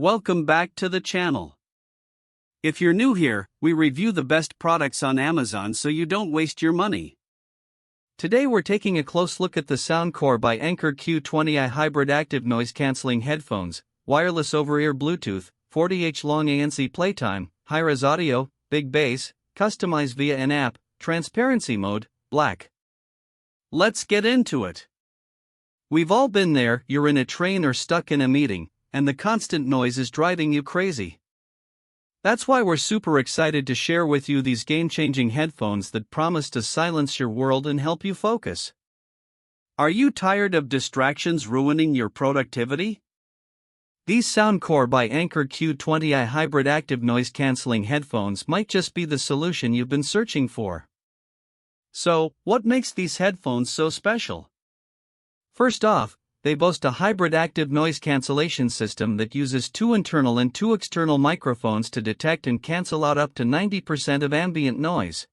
Welcome back to the channel. If you're new here, we review the best products on Amazon so you don't waste your money. Today we're taking a close look at the Soundcore by Anker Q20i Hybrid Active Noise Cancelling Headphones, wireless over-ear Bluetooth, 40H long ANC playtime, high-res audio, big bass, customized via an app, transparency mode, black. Let's get into it. We've all been there. You're in a train or stuck in a meeting, and the constant noise is driving you crazy. That's why we're super excited to share with you these game-changing headphones that promise to silence your world and help you focus. Are you tired of distractions ruining your productivity? These Soundcore by Anker Q20i Hybrid Active Noise Cancelling Headphones might just be the solution you've been searching for. So, what makes these headphones so special? First off, they boast a hybrid active noise cancellation system that uses 2 internal and 2 external microphones to detect and cancel out up to 90% of ambient noise.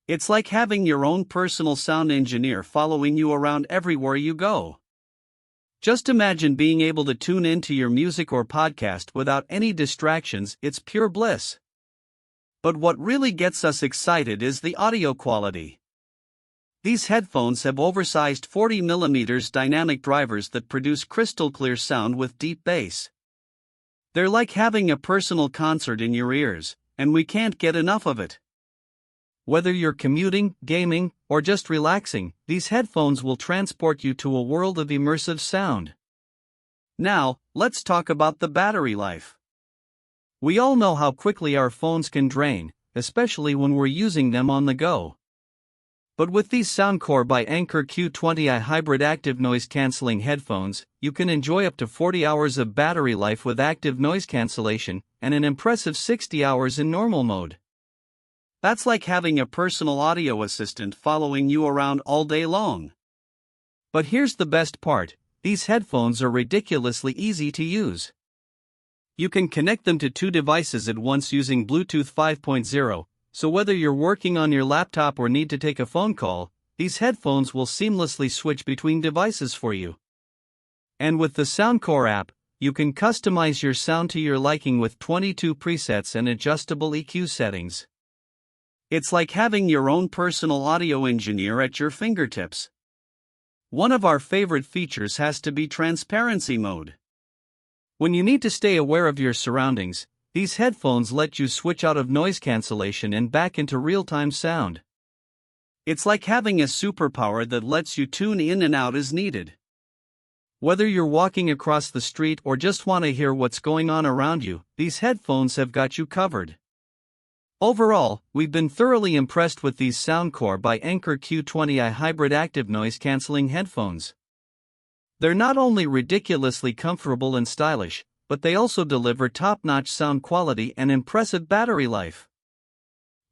It's like having your own personal sound engineer following you around everywhere you go. Just imagine being able to tune into your music or podcast without any distractions. It's pure bliss. But what really gets us excited is the audio quality. These headphones have oversized 40mm dynamic drivers that produce crystal clear sound with deep bass. They're like having a personal concert in your ears, and we can't get enough of it. Whether you're commuting, gaming, or just relaxing, these headphones will transport you to a world of immersive sound. Now, let's talk about the battery life. We all know how quickly our phones can drain, especially when we're using them on the go. But with these Soundcore by Anker Q20i Hybrid Active Noise Cancelling Headphones, you can enjoy up to 40 hours of battery life with active noise cancellation, and an impressive 60 hours in normal mode. That's like having a personal audio assistant following you around all day long. But here's the best part: these headphones are ridiculously easy to use. You can connect them to 2 devices at once using Bluetooth 5.0. So whether you're working on your laptop or need to take a phone call, these headphones will seamlessly switch between devices for you. And with the Soundcore app, you can customize your sound to your liking with 22 presets and adjustable EQ settings. It's like having your own personal audio engineer at your fingertips. One of our favorite features has to be transparency mode. When you need to stay aware of your surroundings, these headphones let you switch out of noise cancellation and back into real-time sound. It's like having a superpower that lets you tune in and out as needed. Whether you're walking across the street or just want to hear what's going on around you, these headphones have got you covered. Overall, we've been thoroughly impressed with these Soundcore by Anker Q20i Hybrid Active Noise Cancelling Headphones. They're not only ridiculously comfortable and stylish, but they also deliver top-notch sound quality and impressive battery life.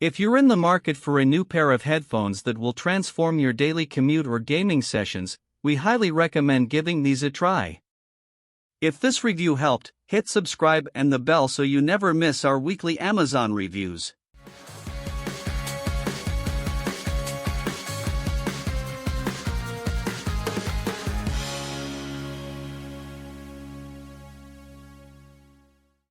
If you're in the market for a new pair of headphones that will transform your daily commute or gaming sessions, we highly recommend giving these a try. If this review helped, hit subscribe and the bell so you never miss our weekly Amazon reviews.